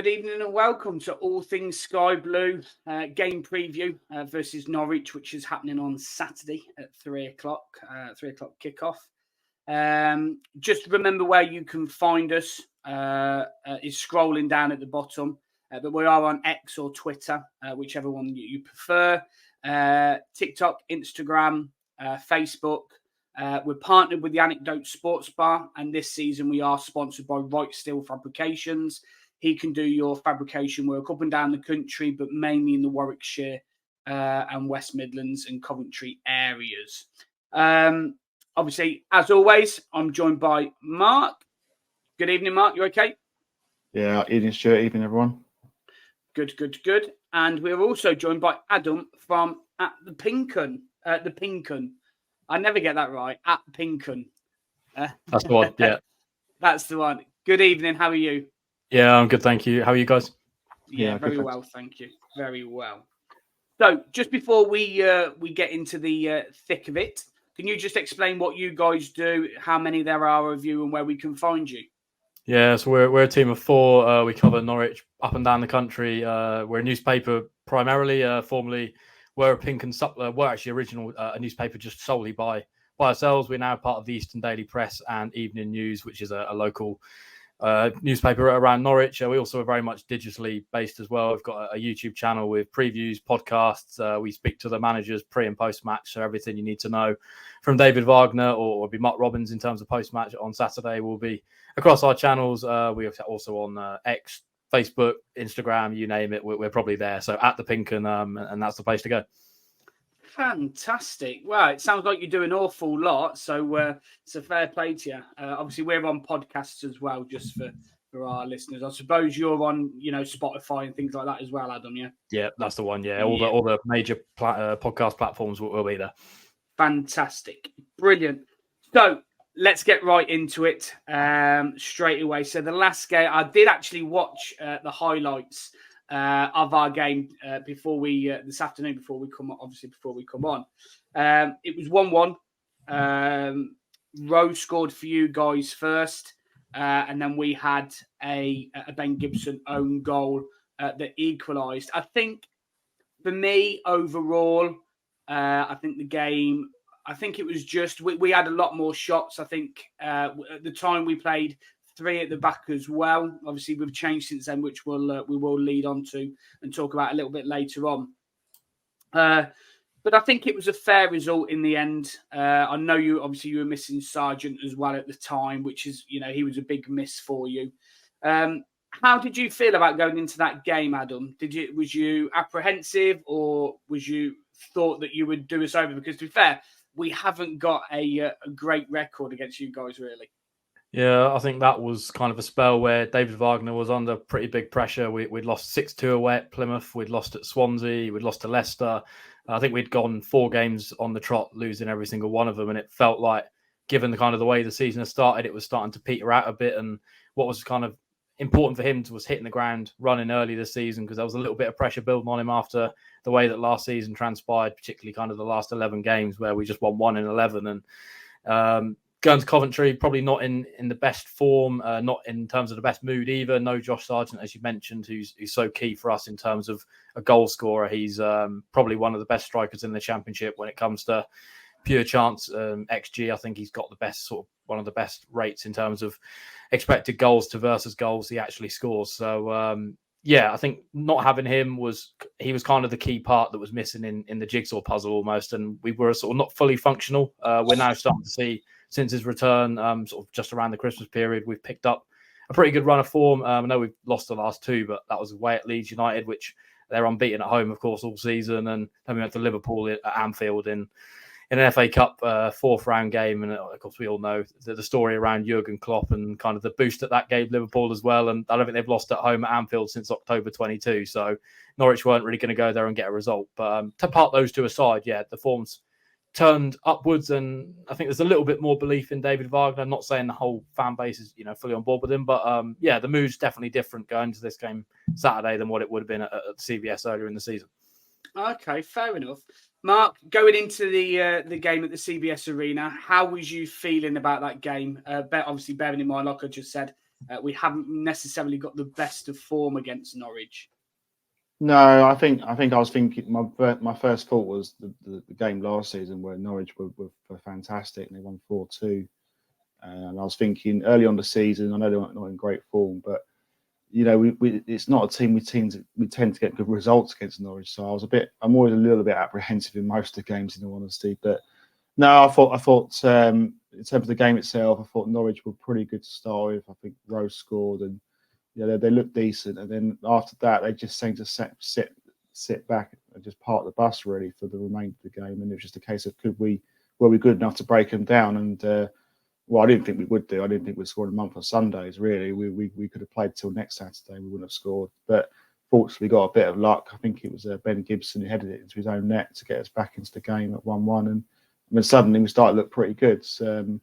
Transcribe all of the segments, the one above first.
Good evening and welcome to All Things Sky Blue game preview versus Norwich, which is happening on Saturday at 3 o'clock, 3 o'clock kickoff. Just remember where you can find us is scrolling down at the bottom, but we are on X or Twitter, whichever one you prefer, TikTok, Instagram, Facebook. We're partnered with the Anecdote Sports Bar, and this season we are sponsored by Right Steel Fabrications. He can do your fabrication work up and down the country, but mainly in the Warwickshire and West Midlands and Coventry areas. Obviously, as always, I'm joined by Mark. Good evening, Mark. You okay? Yeah, evening, Stuart. Evening, everyone. Good. And we're also joined by Adam from At the Pincon. The Pincon. I never get that right. At Pincon. That's the one, yeah. That's the one. Good evening. How are you? Yeah, I'm good, thank you. How are you guys? Yeah, very well, thank you. Very well. So, just before we get into the thick of it, can you just explain what you guys do, how many there are of you, and where we can find you? Yeah, so we're a team of four. We cover Norwich up and down the country. We're a newspaper primarily. Formerly, we're a Pincon supplement. We're actually original a newspaper just solely by ourselves. We're now part of the Eastern Daily Press and Evening News, which is a local newspaper around Norwich. We also are very much digitally based as well. We've got a YouTube channel with previews, podcasts. We speak to the managers pre and post match, so everything you need to know from David Wagner or be Mark Robbins in terms of post match on Saturday will be across our channels. We are also on X, Facebook, Instagram, you name it. We're probably there. So at the Pincon, and that's the place to go. Fantastic. Well, it sounds like you do an awful lot. So it's a fair play to you. Obviously, we're on podcasts as well, just for our listeners. I suppose you're on, Spotify and things like that as well, Adam, yeah? Yeah, that's the one, yeah. All the major podcast platforms will be there. Fantastic. Brilliant. So let's get right into it straight away. So the last game, I did actually watch the highlights of our game before we this afternoon before we come on. It was 1-1. Rowe scored for you guys first, and then we had a Ben Gibson own goal that equalised. I think for me overall, I think the game. I think it was just we had a lot more shots. I think at the time we played 3 at the back as well. Obviously, we've changed since then, which we will lead on to and talk about a little bit later on. But I think it was a fair result in the end. I know you were missing Sargent as well at the time, which is, he was a big miss for you. How did you feel about going into that game, Adam? Was you apprehensive, or was you thought that you would do us over? Because to be fair, we haven't got a great record against you guys, really. Yeah, I think that was kind of a spell where David Wagner was under pretty big pressure. We'd lost 6-2 away at Plymouth. We'd lost at Swansea. We'd lost to Leicester. I think we'd gone 4 games on the trot, losing every single one of them. And it felt like, given the kind of the way the season had started, it was starting to peter out a bit. And what was kind of important for him was hitting the ground running early this season, because there was a little bit of pressure building on him after the way that last season transpired, particularly kind of the last 11 games where we just won 1 in 11. And going to Coventry, probably not in the best form, not in terms of the best mood either. No Josh Sargent, as you mentioned, who's so key for us in terms of a goal scorer. He's probably one of the best strikers in the Championship when it comes to pure chance XG. I think he's got the best one of the best rates in terms of expected goals to versus goals he actually scores. So I think not having him was kind of the key part that was missing in the jigsaw puzzle almost, and we were sort of not fully functional. We're now starting to see, since his return, sort of just around the Christmas period, we've picked up a pretty good run of form. I know we've lost the last 2, but that was away at Leeds United, which they're unbeaten at home, of course, all season. And then we went to Liverpool at Anfield in an FA Cup 4th round game. And of course, we all know the story around Jurgen Klopp and kind of the boost that gave Liverpool as well. And I don't think they've lost at home at Anfield since October 22. So Norwich weren't really going to go there and get a result. But to part those two aside, the form's turned upwards, and I think there's a little bit more belief in David Wagner. I'm not saying the whole fan base is fully on board with him, but the mood's definitely different going to this game Saturday than what it would have been at CBS earlier in the season. Okay, fair enough. Mark, going into the game at the CBS Arena, how was you feeling about that game? Obviously, bearing in mind, like I just said, we haven't necessarily got the best of form against Norwich. No, I think I was thinking my first thought was the game last season where Norwich were fantastic and they won 4-2. And I was thinking early on the season, I know they're not in great form, but it's not a team we tend to get good results against Norwich. So I'm always a little bit apprehensive in most of the games, in all honesty. But no, I thought in terms of the game itself, I thought Norwich were pretty good to start with. I think Rose scored and they looked decent, and then after that they just seemed to sit back and just park the bus really for the remainder of the game. And it was just a case of were we good enough to break them down? And I didn't think we would do. I didn't think we'd score a month on Sundays. Really, we could have played till next Saturday. We wouldn't have scored, but fortunately got a bit of luck. I think it was Ben Gibson who headed it into his own net to get us back into the game at 1-1, and then suddenly we started to look pretty good. So,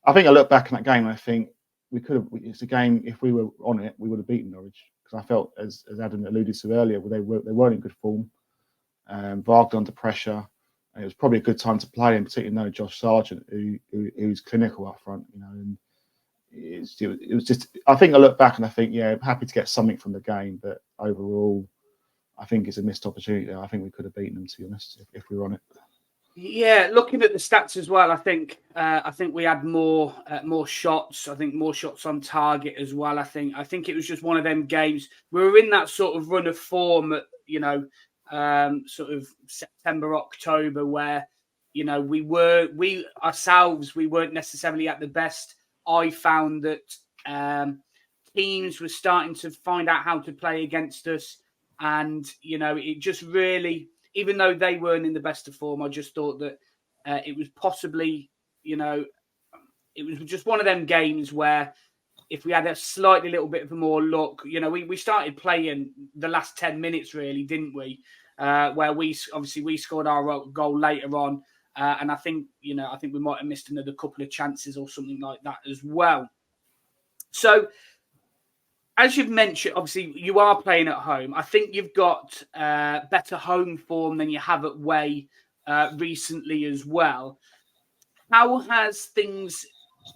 I think I look back on that game and I think we could have. It's a game, if we were on it, we would have beaten Norwich, because I felt, as Adam alluded to earlier, they weren't in good form. Wagner under pressure. And it was probably a good time to play him, particularly knowing Josh Sargent, who's clinical up front. And it was just. I think I look back and I think, I'm happy to get something from the game, but overall, I think it's a missed opportunity. I think we could have beaten them, to be honest, if we were on it. Yeah, looking at the stats as well, I think we had more shots. I think more shots on target as well. I think it was just one of them games. We were in that sort of run of form at, sort of September, October, where we weren't necessarily at the best. I found that teams were starting to find out how to play against us, and it just really. Even though they weren't in the best of form, I just thought that it was possibly, it was just one of them games where if we had a slightly little bit of more luck, we started playing the last 10 minutes, really, didn't we? Where we scored our goal later on. And I think we might have missed another couple of chances or something like that as well. So, as you've mentioned, obviously, you are playing at home. I think you've got better home form than you have at away recently as well. How has things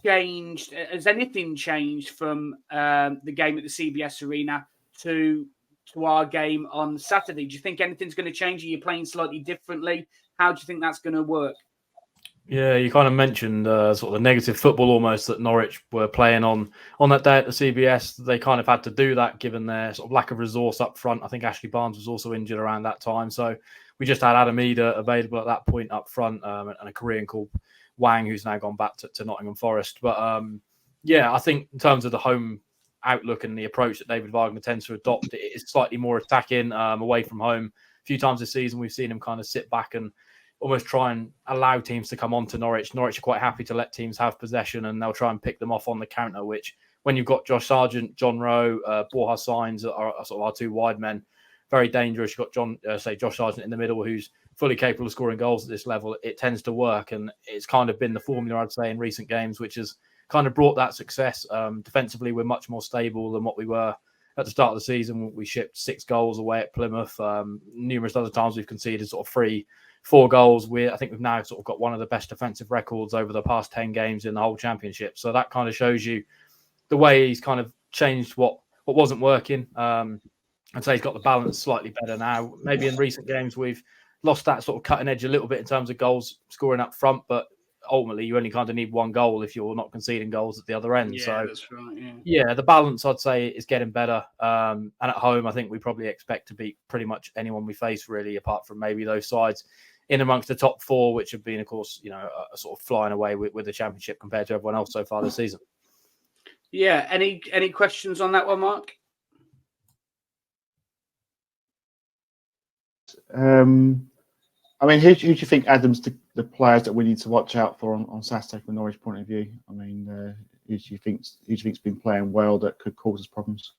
changed? Has anything changed from the game at the CBS Arena to our game on Saturday? Do you think anything's going to change? Are you playing slightly differently? How do you think that's going to work? Yeah, you kind of mentioned sort of the negative football almost that Norwich were playing on that day at the CBS. They kind of had to do that given their sort of lack of resource up front. I think Ashley Barnes was also injured around that time. So we just had Adam Eder available at that point up front and a Korean called Wang, who's now gone back to Nottingham Forest. But I think in terms of the home outlook and the approach that David Wagner tends to adopt, it is slightly more attacking away from home. A few times this season, we've seen him kind of sit back and almost try and allow teams to come on to Norwich. Norwich are quite happy to let teams have possession, and they'll try and pick them off on the counter, which when you've got Josh Sargent, John Rowe, Borja Sainz are sort of our two wide men, very dangerous. You've got Josh Sargent in the middle, who's fully capable of scoring goals at this level. It tends to work, and it's kind of been the formula, I'd say, in recent games, which has kind of brought that success. Defensively, we're much more stable than what we were at the start of the season. We shipped 6 goals away at Plymouth. Numerous other times we've conceded sort of 3-4 goals. I think we've now sort of got one of the best defensive records over the past 10 games in the whole championship. So that kind of shows you the way he's kind of changed what wasn't working. I'd say he's got the balance slightly better now. Maybe in recent games we've lost that sort of cutting edge a little bit in terms of goals scoring up front, but ultimately you only kind of need one goal if you're not conceding goals at the other end. Yeah, so that's right. Yeah, the balance I'd say is getting better. And at home, I think we probably expect to beat pretty much anyone we face, really, apart from maybe those sides in amongst the top 4, which have been, of course, a sort of flying away with the championship compared to everyone else so far this season. Yeah. Any questions on that one, Mark? I mean, who do you think, Adam's the players that we need to watch out for on Saturday from Norwich point of view? I mean, who do you think's been playing well that could cause us problems?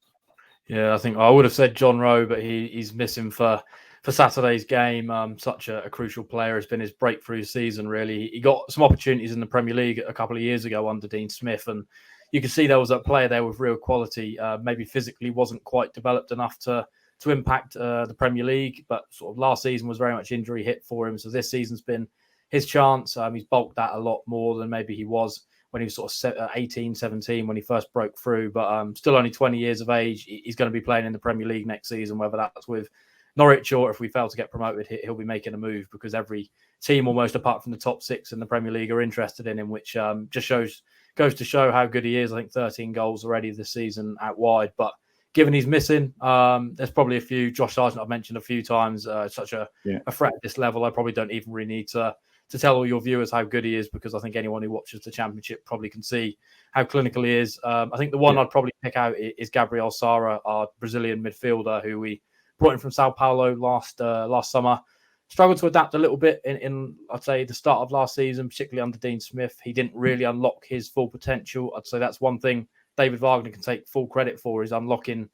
Yeah, I think I would have said John Rowe, but he's missing for Saturday's game. Such a crucial player. Has been his breakthrough season, really. He got some opportunities in the Premier League a couple of years ago under Dean Smith, and you can see there was a player there with real quality. Maybe physically wasn't quite developed enough to impact the Premier League, but sort of last season was very much injury hit for him. So this season's been his chance. He's bulked that a lot more than maybe he was when he was sort of 18, 17 when he first broke through. But still only 20 years of age. He's going to be playing in the Premier League next season, whether that's with Norwich or if we fail to get promoted, he'll be making a move because every team, almost apart from the top 6 in the Premier League, are interested in him, which just goes to show how good he is. I think 13 goals already this season out wide. But given he's missing, there's probably a few. Josh Sargent I've mentioned a few times, such a threat at this level. I probably don't even really need to tell all your viewers how good he is, because I think anyone who watches the Championship probably can see how clinical he is. I think the one I'd probably pick out is Gabriel Sara, our Brazilian midfielder, who we brought in from Sao Paulo last summer. Struggled to adapt a little bit in I'd say the start of last season, particularly under Dean Smith. He didn't really unlock his full potential. I'd say that's one thing David Wagner can take full credit for, is unlocking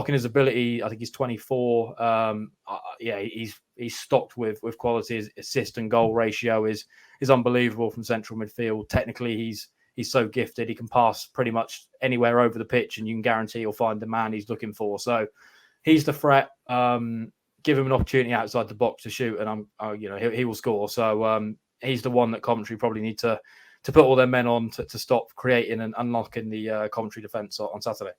his ability. I think he's 24. He's stocked with quality. His assist and goal ratio is unbelievable from central midfield. Technically, he's so gifted. He can pass pretty much anywhere over the pitch, and you can guarantee he'll find the man he's looking for. So he's the threat. Give him an opportunity outside the box to shoot, and he will score. So he's the one that Coventry probably need to put all their men on to stop creating and unlocking the Coventry defence on Saturday.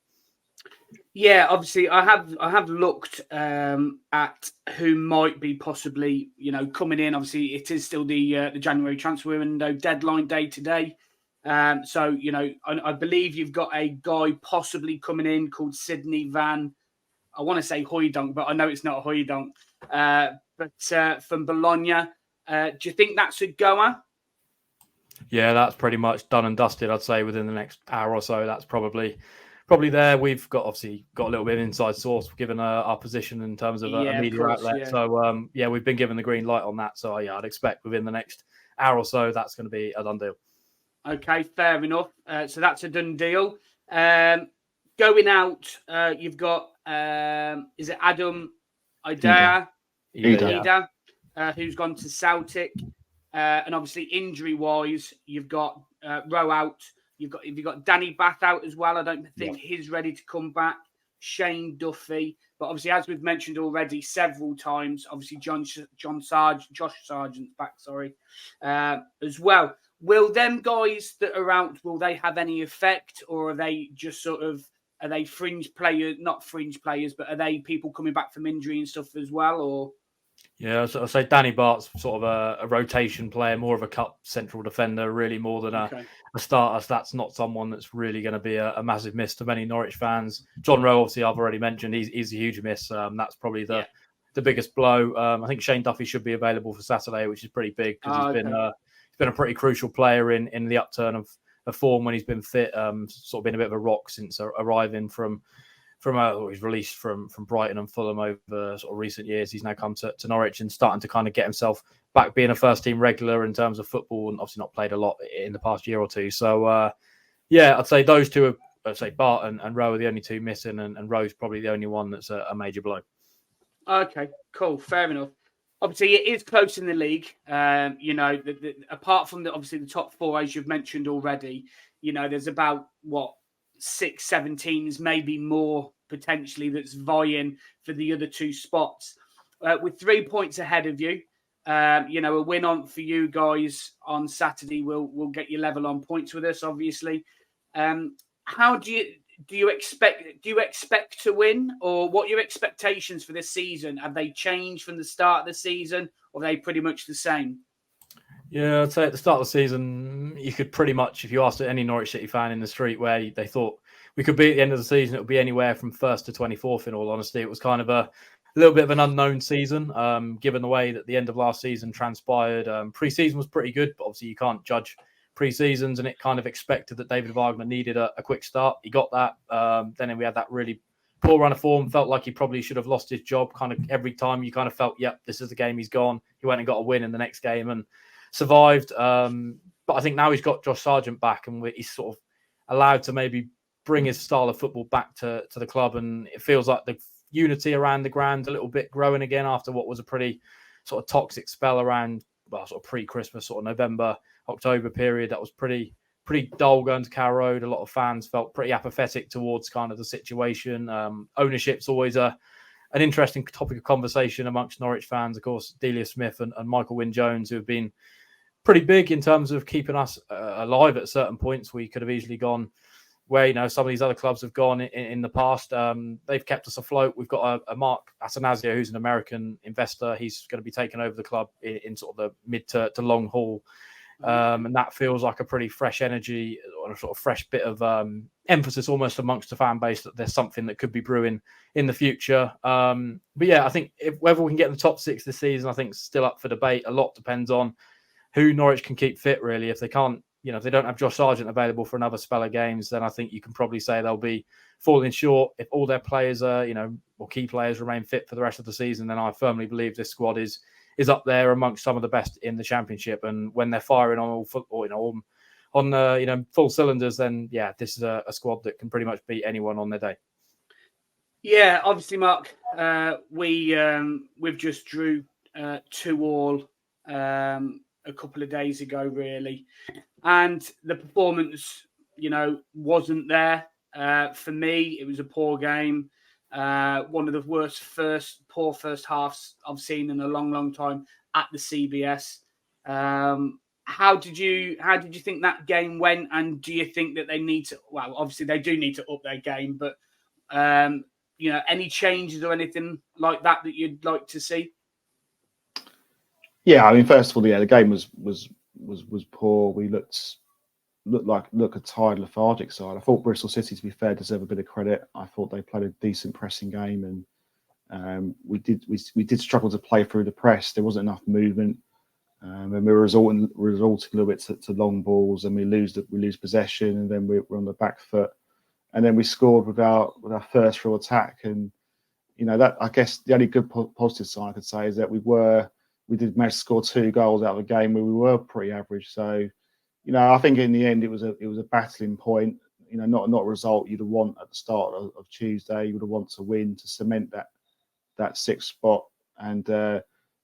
Yeah, obviously, I have looked at who might be possibly coming in. Obviously, it is still the January transfer window deadline day today. So I believe you've got a guy possibly coming in called Sydney Van. I want to say Hooijdonk, but I know it's not Hooijdonk. But from Bologna, do you think that's a goer? Yeah, that's pretty much done and dusted. I'd say within the next hour or so, that's probably there. We've got a little bit of inside source given our position in terms of a media outlet. Yeah. So we've been given the green light on that. So I'd expect within the next hour or so that's going to be a done deal. Okay, fair enough. So that's a done deal. Going out, you've got is it Adam Ida, who's gone to Celtic, and obviously injury-wise, you've got Rowe out. You've got Danny Bath out as well. I don't think he's ready to come back. Shane Duffy, but obviously, as we've mentioned already several times, obviously Josh Sargent's back. As well. Will them guys that are out, will they have any effect, or are they just are they fringe players, not fringe players, but are they people coming back from injury and stuff as well, or? Yeah, so I'd say Danny Bart's sort of a rotation player, more of a cup central defender, really more than a starter. So that's not someone that's really going to be a massive miss to many Norwich fans. John Rowe, obviously, I've already mentioned, he's a huge miss. That's probably the biggest blow. I think Shane Duffy should be available for Saturday, which is pretty big because he's been a pretty crucial player in the upturn of form when he's been fit. Sort of been a bit of a rock since arriving from he's released from Brighton and Fulham over sort of recent years. He's now come to Norwich and starting to kind of get himself back being a first team regular in terms of football, and obviously not played a lot in the past year or two. So I'd say those two I'd say Bart and Rowe are the only two missing, and Rowe's probably the only one that's a major blow. Okay, cool, fair enough. Obviously, it is close in the league. Apart from obviously the top four, as you've mentioned already, there's about 6-7 teams, maybe more potentially, that's vying for the other two spots. With 3 points ahead of you, a win on for you guys on Saturday will get you level on points with us, obviously. How do you expect to win, or what are your expectations for this season? Have they changed from the start of the season, or are they pretty much the same? Yeah, I'd say at the start of the season, you could pretty much, if you asked any Norwich City fan in the street where they thought we could be at the end of the season, it would be anywhere from 1st to 24th, in all honesty. It was kind of a little bit of an unknown season, given the way that the end of last season transpired. Pre-season was pretty good, but obviously you can't judge pre-seasons, and it kind of expected that David Wagner needed a quick start. He got that. Then we had that really poor run of form. Felt like he probably should have lost his job. Kind of every time you kind of felt, yep, this is the game he's gone. He went and got a win in the next game and survived. But I think now he's got Josh Sargent back, and he's sort of allowed to maybe bring his style of football back to the club. And it feels like the unity around the ground a little bit growing again after what was a pretty sort of toxic spell around, sort of pre-Christmas, sort of November, October period. That was pretty dull going to Carrow Road. A lot of fans felt pretty apathetic towards kind of the situation. Ownership's always an interesting topic of conversation amongst Norwich fans. Of course, Delia Smith and Michael Wynne-Jones, who have been pretty big in terms of keeping us alive at certain points. We could have easily gone where some of these other clubs have gone in the past. They've kept us afloat. We've got a Mark Atanasio, who's an American investor. He's going to be taking over the club in sort of the mid to long haul. And that feels like a pretty fresh energy or a sort of fresh bit of emphasis almost amongst the fan base that there's something that could be brewing in the future. But yeah, I think whether we can get in the top 6 this season, I think is still up for debate. A lot depends on who Norwich can keep fit, really. If they can't, if they don't have Josh Sargent available for another spell of games, then I think you can probably say they'll be falling short. If all their players are, or key players remain fit for the rest of the season, then I firmly believe this squad is up there amongst some of the best in the Championship. And when they're firing on full cylinders, then yeah, this is a squad that can pretty much beat anyone on their day. Yeah, obviously, Mark, we've just drew 2-2 a couple of days ago, really, and the performance, wasn't there. For me, it was a poor game. One of the worst poor first halves I've seen in a long time at the CBS. How did you think that game went? And do you think that they need to? Well, obviously they do need to up their game, but any changes or anything like that you'd like to see? Yeah, I mean, first of all, the game was poor. We looked like a tired, lethargic side. I thought Bristol City, to be fair, deserve a bit of credit. I thought they played a decent pressing game, and we did struggle to play through the press. There wasn't enough movement, and we were resorting a little bit to long balls, and we lose possession, and then we're on the back foot, and then we scored with our first real attack. And that, I guess, the only good positive sign I could say is that we did manage to score 2 goals out of a game where we were pretty average. So, I think in the end it was a battling point. Not a result you'd want at the start of Tuesday. You would have wanted to win to cement that 6th spot, and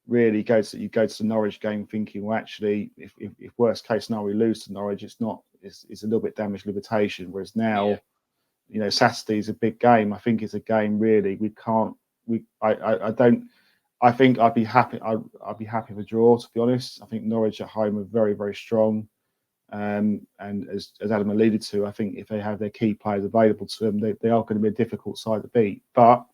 really go to the Norwich game thinking, well, actually, if worst case scenario we lose to Norwich, it's a little bit damaged limitation. Whereas now, Saturday's a big game. I think it's a game really I think I'd be happy. I'd be happy with a draw, to be honest. I think Norwich at home are very, very strong, and as Adam alluded to, I think if they have their key players available to them, they are going to be a difficult side to beat. But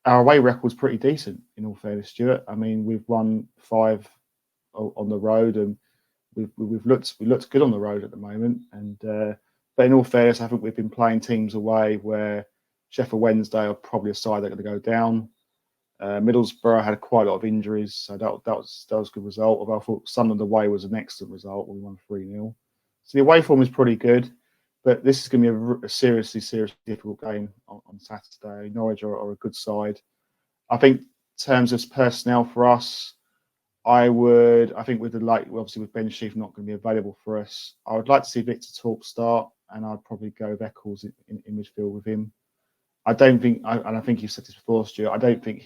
our away record's pretty decent, in all fairness, Stuart. I mean, we've won 5 on the road, and we looked good on the road at the moment. And but in all fairness, I think we've been playing teams away where Sheffield Wednesday are probably a side they're going to go down. Middlesbrough had quite a lot of injuries, so that was a good result. Although I thought Sunderland away was an excellent result. We won 3-0. So the away form is pretty good, but this is going to be a seriously difficult game on Saturday. Norwich are a good side. I think in terms of personnel for us, I think obviously with Ben Sheaf not going to be available for us, I would like to see Victor Torp start, and I'd probably go with Eccles in midfield with him. I don't think, and I think you've said this before, Stuart, I don't think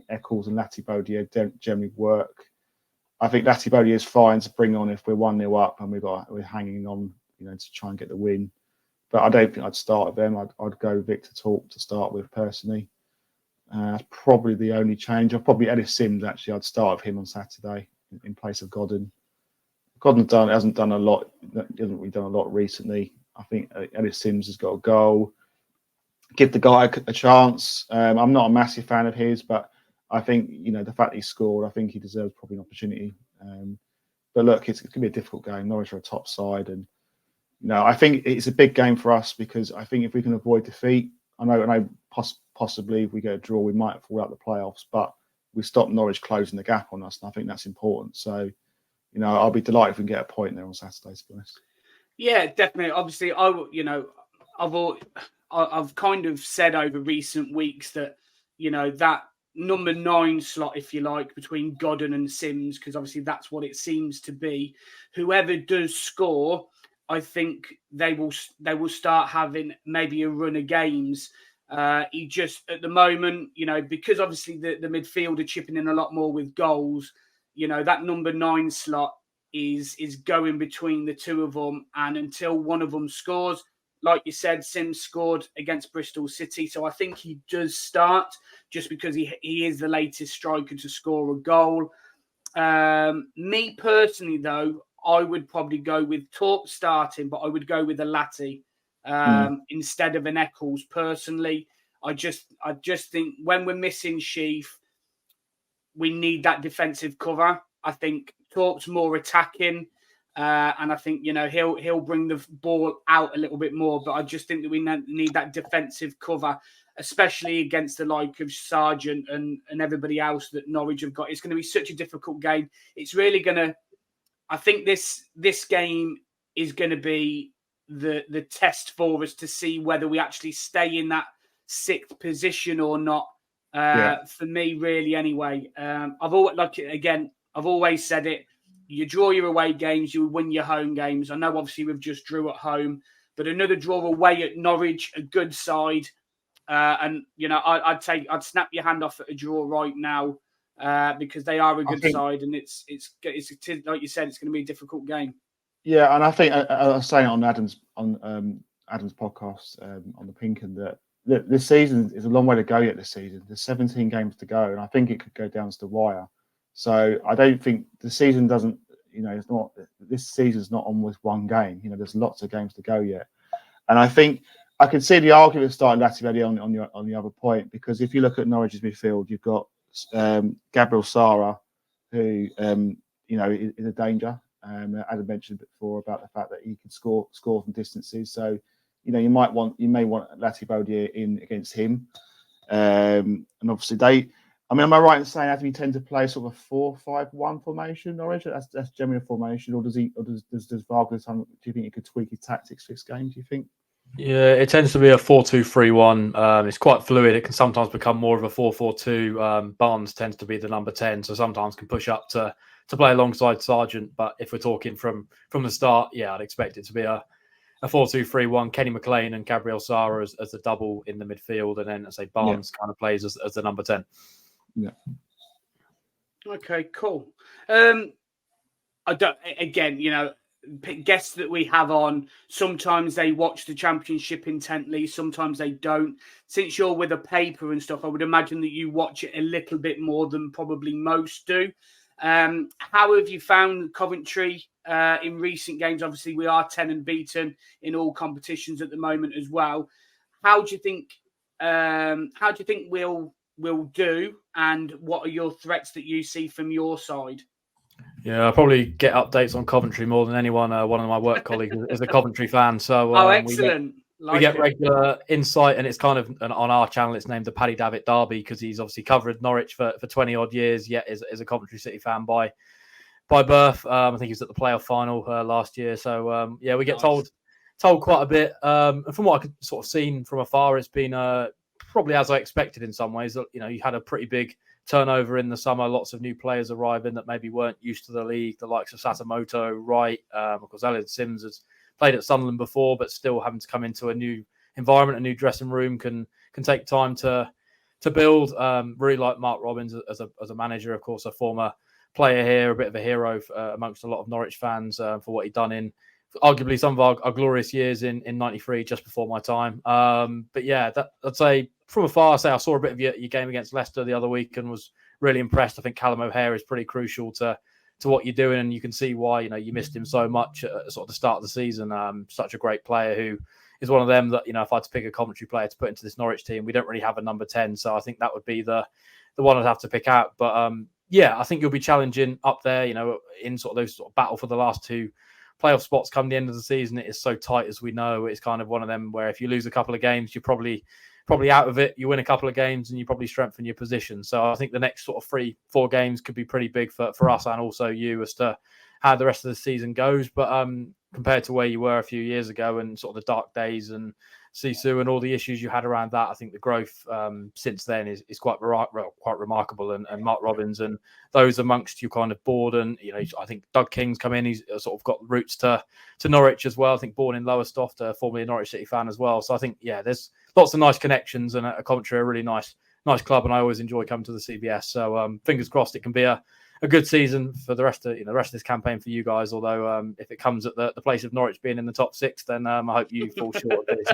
Eccles and Latibeaudier generally work. I think Latibeaudier is fine to bring on if we're 1-0 up and we're hanging on, to try and get the win. But I don't think I'd start with them. I'd go Victor Torp to start with personally. That's probably the only change. Probably Ellis Sims, actually. I'd start with him on Saturday in place of Godden. Godden hasn't done a lot. He hasn't really done a lot recently. I think Ellis Sims has got a goal. Give the guy a chance. I'm not a massive fan of his, but I think the fact he scored, I think he deserves probably an opportunity. But look, it's going to be a difficult game. Norwich are a top side, and I think it's a big game for us because I think if we can avoid defeat, I know possibly if we get a draw, we might fall out the playoffs, but we stop Norwich closing the gap on us, and I think that's important. So, I'll be delighted if we can get a point there on Saturday, to be honest. Yeah, definitely. Obviously, I've kind of said over recent weeks that, that number 9 slot, if you like, between Godden and Sims, because obviously that's what it seems to be. Whoever does score, I think they will start having maybe a run of games. He just, at the moment, because obviously the midfield are chipping in a lot more with goals, that number 9 slot is going between the two of them. And until one of them scores, like you said, Sims scored against Bristol City. So I think he does start just because he is the latest striker to score a goal. Me personally, though, I would probably go with Torp starting, but I would go with a Latty instead of an Eccles. Personally, I just think when we're missing Sheaf, we need that defensive cover. I think Torp's more attacking, and I think he'll bring the ball out a little bit more. But I just think that we need that defensive cover, especially against the like of Sargent and everybody else that Norwich have got. It's going to be such a difficult game. It's really going to. I think this game is going to be the test for us to see whether we actually stay in that 6th position or not. For me, really, anyway. I've always said it. You draw your away games, you win your home games. I know, obviously, we've just drew at home, but another draw away at Norwich, a good side, and I'd snap your hand off at a draw right now because they are a good side, and it's like you said, it's going to be a difficult game. Yeah, and I think I was saying it on Adam's podcast on the Pinkin that this season is a long way to go yet. This season, there's 17 games to go, and I think it could go down to the wire. So I don't think the season doesn't. It's not. This season's not on with one game. There's lots of games to go yet, and I think I can see the argument starting Latty on the other point, because if you look at Norwich's midfield, you've got Gabriel Sara, who is a danger. Adam mentioned before about the fact that he can score from distances. So, you may want Latty Baudier in against him. And obviously am I right in saying Adam, you tend to play sort of a 4-5-1 formation, Norwich? That's generally a formation, or does Wagner? Do you think he could tweak his tactics for this game? Do you think? Yeah, it tends to be a 4-2-3-1. It's quite fluid. It can sometimes become more of a 4-4-2. Barnes tends to be the number 10, so sometimes can push up to play alongside Sargent. But if we're talking from the start, I'd expect it to be a 4-2-3-1. Kenny McLean and Gabriel Sara as the double in the midfield, and then Barnes kind of plays as the number 10. Yeah. Okay, cool. Guests that we have on, sometimes they watch the Championship intently, sometimes they don't. Since you're with a paper and stuff, I would imagine that you watch it a little bit more than probably most do. How have you found Coventry in recent games? Obviously, we are 10 unbeaten in all competitions at the moment as well. How do you think we'll do, and what are your threats that you see from your side? Yeah, I probably get updates on Coventry more than anyone. One of my work colleagues is a Coventry fan, so excellent. We get regular insight, and it's kind of on our channel. It's named the Paddy Davitt Derby because he's obviously covered Norwich for 20 odd years. Yet is a Coventry City fan by birth. I think he was at the playoff final last year. So we get told quite a bit. And from what I could sort of seen from afar, it's been probably as I expected in some ways. You had a pretty big turnover in the summer, lots of new players arriving that maybe weren't used to the league, the likes of Satamoto, Wright, of course, Elliot Sims has played at Sunderland before, but still having to come into a new environment, a new dressing room can take time to build. Really like Mark Robbins as a manager, of course, a former player here, a bit of a hero amongst a lot of Norwich fans for what he'd done in arguably some of our glorious years in 93, just before my time. But yeah, I'd say from afar, I saw a bit of your game against Leicester the other week and was really impressed. I think Callum O'Hare is pretty crucial to what you're doing, and you can see why you missed him so much at sort of the start of the season. Such a great player who is one of them that if I had to pick a Coventry player to put into this Norwich team, we don't really have a number 10, so I think that would be the one I'd have to pick out. But I think you'll be challenging up there, in sort of those sort of battle for the last two playoff spots come the end of the season. It is so tight, as we know. It's kind of one of them where if you lose a couple of games, you're probably out of it. You win a couple of games and you probably strengthen your position. So I think the next sort of 3-4 games could be pretty big for us and also you as to how the rest of the season goes. But compared to where you were a few years ago and sort of the dark days and Sisu and all the issues you had around that, I think the growth since then is quite remarkable. And Mark Robbins and those amongst you kind of board, and I think Doug King's come in. He's sort of got roots to Norwich as well. I think born in Lowestoft, formerly a Norwich City fan as well. So I think there's lots of nice connections, and a Coventry, a really nice club, and I always enjoy coming to the CBS. So fingers crossed it can be a good season for the rest of this campaign for you guys. Although if it comes at the place of Norwich being in the top 6, then I hope you fall short of this.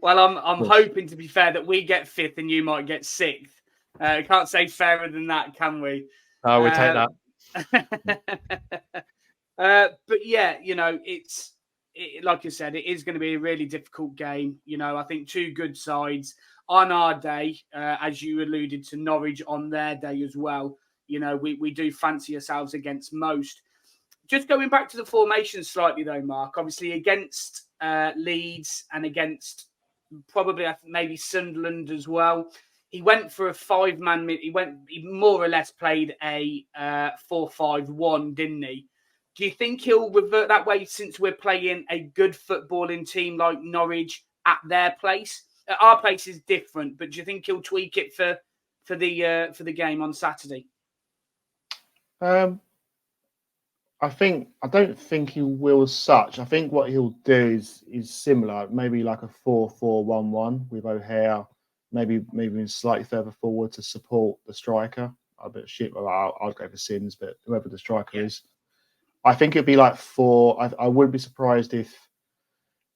Well, I'm hoping, to be fair, that we get 5th and you might get 6th. Can't say fairer than that, can we? Oh, we take that. But yeah, like I said, it is going to be a really difficult game. I think two good sides on our day, as you alluded to Norwich on their day as well. We do fancy ourselves against most. Just going back to the formation slightly though, Mark, obviously against Leeds and against probably maybe Sunderland as well. He went for a 5-man. He more or less played a 4-5-1, didn't he? Do you think he'll revert that way since we're playing a good footballing team like Norwich at their place? Our place is different, but do you think he'll tweak it for the game on Saturday? I don't think he will as such. I think what he'll do is similar, maybe like a 4-4-1-1 with O'Hare, maybe slightly further forward to support the striker. A bit shit. I'll go for Sins, but whoever the striker is, I think it'd be like 4. I wouldn't be surprised if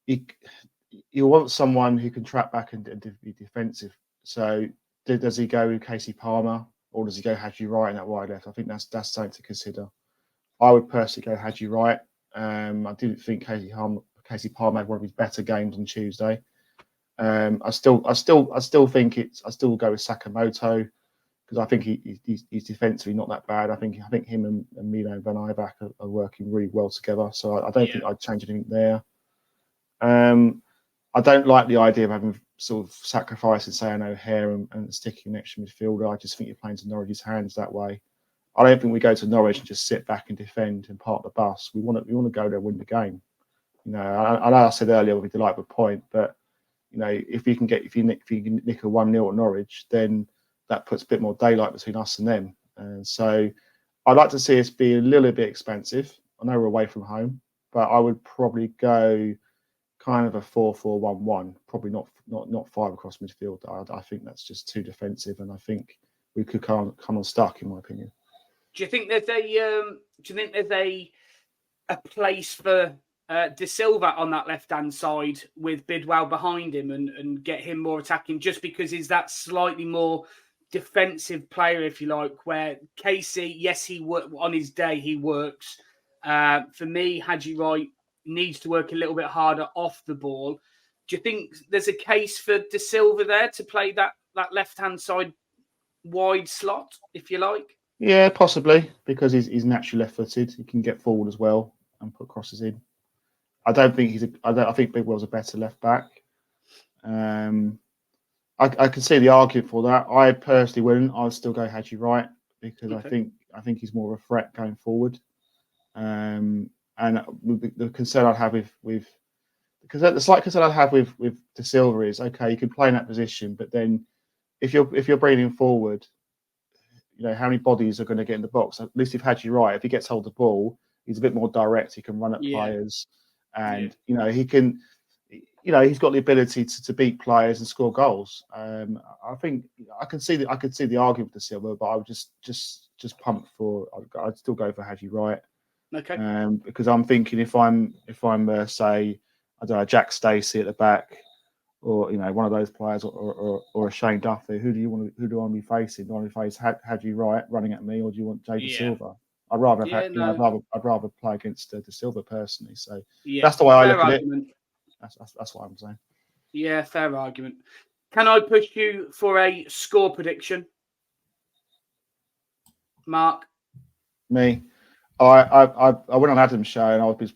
you want someone who can track back and be defensive. So does he go with Casey Palmer or does he go Hadji Wright in that wide left? I think that's something to consider. I would personally go Hadji Wright. I didn't think Casey Palmer had one of his better games on Tuesday. I still think I still go with Sakamoto because I think he's defensively not that bad. I think him and Milo Van Ivak are working really well together. So I don't think I'd change anything there. I don't like the idea of having sort of sacrificing, say, an O'Hare and sticking an extra midfielder. I just think you're playing to Norwich's hands that way. I don't think we go to Norwich and just sit back and defend and park the bus. We want to go there and win the game. I know I said earlier we'd be delighted with a point, but if you can nick a 1-0 at Norwich, then that puts a bit more daylight between us and them. And so I'd like to see us be a little bit expansive. I know we're away from home, but I would probably go kind of a 4-4-1-1, probably not 5 across midfield. I think that's just too defensive, and I think we could come unstuck, in my opinion. Do you think there's a place for De Silva on that left-hand side with Bidwell behind him and get him more attacking, just because he's that slightly more defensive player, if you like, where Casey, yes, on his day, he works. For me, Hadji Wright needs to work a little bit harder off the ball. Do you think there's a case for De Silva there to play that left-hand side wide slot, if you like? Yeah, possibly, because he's naturally left-footed. He can get forward as well and put crosses in. I think Bidwell's a better left back. I can see the argument for that. I personally wouldn't. I'd still go Hadji Wright because okay. I think he's more of a threat going forward. And the concern I'd have because the slight concern I'd have with De Silva is, okay, you can play in that position, but then if you're bringing him forward, how many bodies are going to get in the box? At least if Hadji Wright, if he gets hold of the ball, he's a bit more direct. He can run at players, and he can. He's got the ability to beat players and score goals. I think I could see the argument with De Silva, but I would just pump for. I'd still go for Hadji Wright. Okay. Because I'm thinking if I'm say I don't know, Jack Stacey at the back, or one of those players, or a Shane Duffy, who do I want to be facing? Do I want to face Hadji Wright running at me, or do you want Jay De Silva? I'd rather I'd rather play against De Silva personally. So that's the way I look at it. That's what I'm saying. Yeah, fair argument. Can I push you for a score prediction, Mark? Me. I went on Adam's show and I was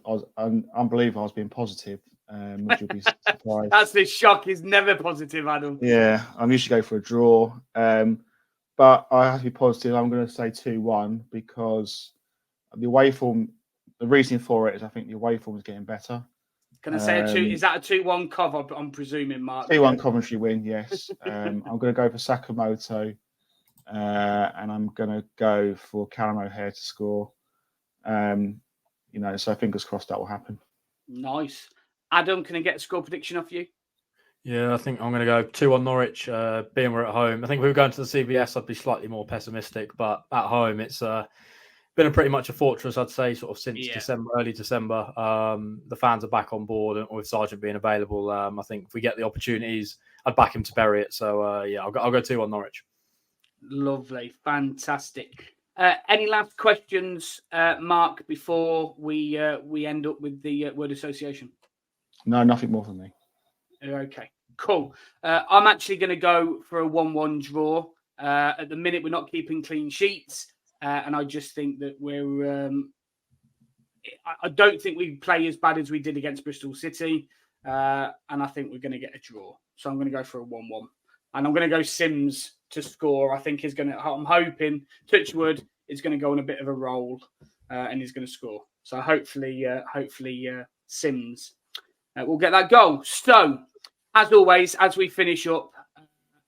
unbelievable. I was being positive, which you'll be surprised. That's the shock. He's never positive, Adam. Yeah, I'm usually go for a draw, but I have to be positive. I'm going to say 2-1 because the away form. The reason for it is I think the away form is getting better. Can I say a 2? Is that a 2-1 cover? I'm presuming, Mark. 2-1 Coventry win. Yes. I'm going to go for Sakamoto, and I'm going to go for Callum O'Hare to score. So fingers crossed that will happen. Nice. Adam, can I get a score prediction off you? Yeah, I think I'm going to go 2-1 Norwich, being we're at home. I think if we were going to the CBS, I'd be slightly more pessimistic, but at home, it's been pretty much a fortress, I'd say, sort of since early December. The fans are back on board, and with Sargent being available, I think if we get the opportunities, I'd back him to bury it. So, I'll go 2-1 Norwich. Lovely. Fantastic. Any last questions, Mark, before we end up with the word association? No, nothing more from me. Okay, cool. I'm actually going to go for a 1-1 draw. At the minute, we're not keeping clean sheets, and I just think that we're. I don't think we play as bad as we did against Bristol City, and I think we're going to get a draw. So I'm going to go for a 1-1, and I'm going to go Sims to score. I think he's going to. I'm hoping Touchwood is going to go on a bit of a roll, and he's going to score. So hopefully, Sims will get that goal. So, as always, as we finish up,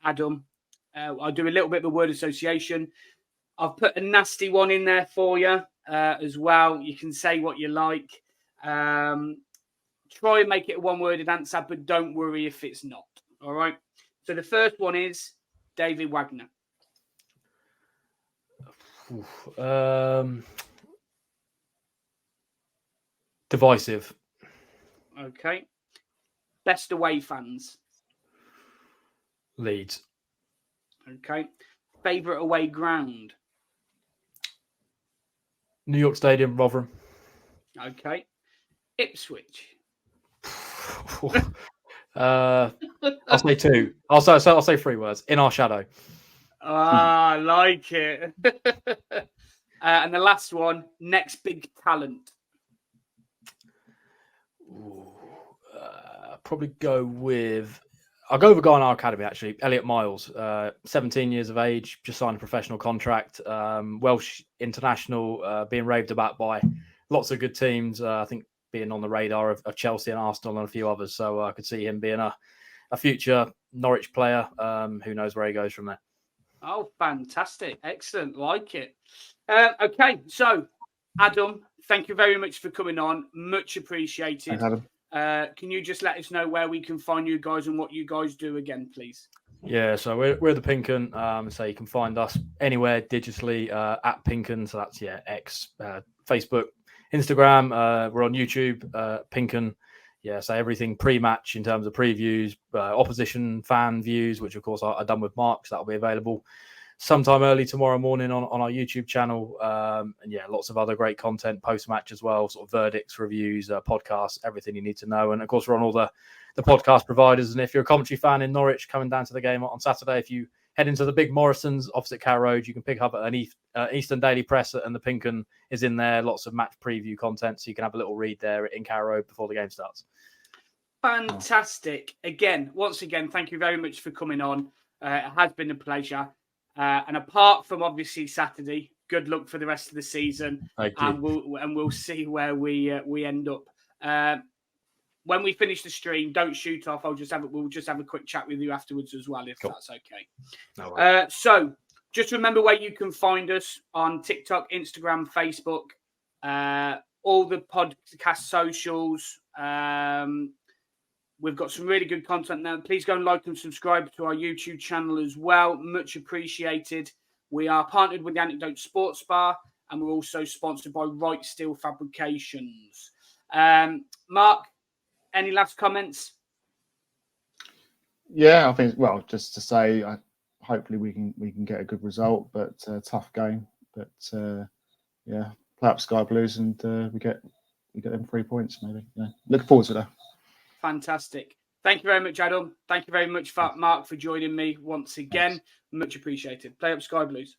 Adam, I'll do a little bit of a word association. I've put a nasty one in there for you as well. You can say what you like. Try and make it a one-worded answer, but don't worry if it's not. All right. So the first one is David Wagner. Divisive. Okay. Best away fans. Leeds. Okay. Favourite away ground. New York Stadium, Rotherham. Okay. Ipswich. I'll say two. I'll say 3 words. In our shadow. I like it. And the last one, next big talent. Probably I'll go with a guy in our academy, actually. Elliot Miles, 17 years of age, just signed a professional contract. Welsh international, being raved about by lots of good teams. I think being on the radar of Chelsea and Arsenal and a few others. So I could see him being a future Norwich player. Who knows where he goes from there. Oh, fantastic. Excellent. Like it. Okay. So, Adam, thank you very much for coming on. Much appreciated. Thanks, Adam. Can you just let us know where we can find you guys and what you guys do again, please? Yeah, so we're the Pinken. So you can find us anywhere digitally at Pinken. So that's X, Facebook, Instagram. We're on YouTube, Pinken. Yeah, so everything pre-match in terms of previews, opposition fan views, which of course are done with Mark. So that'll be available sometime early tomorrow morning on our YouTube channel. And lots of other great content post-match as well, sort of verdicts, reviews, podcasts, everything you need to know. And of course, we're on all the podcast providers. And if you're a Coventry fan in Norwich coming down to the game on Saturday, if you head into the big Morrison's opposite Carrow Road, you can pick up an Eastern Daily Press, and the Pinken is in there. Lots of match preview content, so you can have a little read there in Carrow Road before the game starts. Fantastic. Once again, thank you very much for coming on. It has been a pleasure. And apart from obviously Saturday, good luck for the rest of the season. And we'll see where we end up. When we finish the stream, don't shoot off. We'll just have a quick chat with you afterwards as well, if that's okay. No so just remember where you can find us on TikTok, Instagram, Facebook, all the podcast socials. We've got some really good content now. Please go and like and subscribe to our YouTube channel as well. Much appreciated. We are partnered with the Anecdote Sports Bar, and we're also sponsored by Right Steel Fabrications. Mark, any last comments? Yeah, I think, just to say, hopefully we can get a good result, but tough game. But play up Sky Blues and we get them 3 points maybe. Yeah, looking forward to that. Fantastic. Thank you very much, Adam. Thank you very much, Mark, for joining me once again. Thanks. Much appreciated. Play up Sky Blues.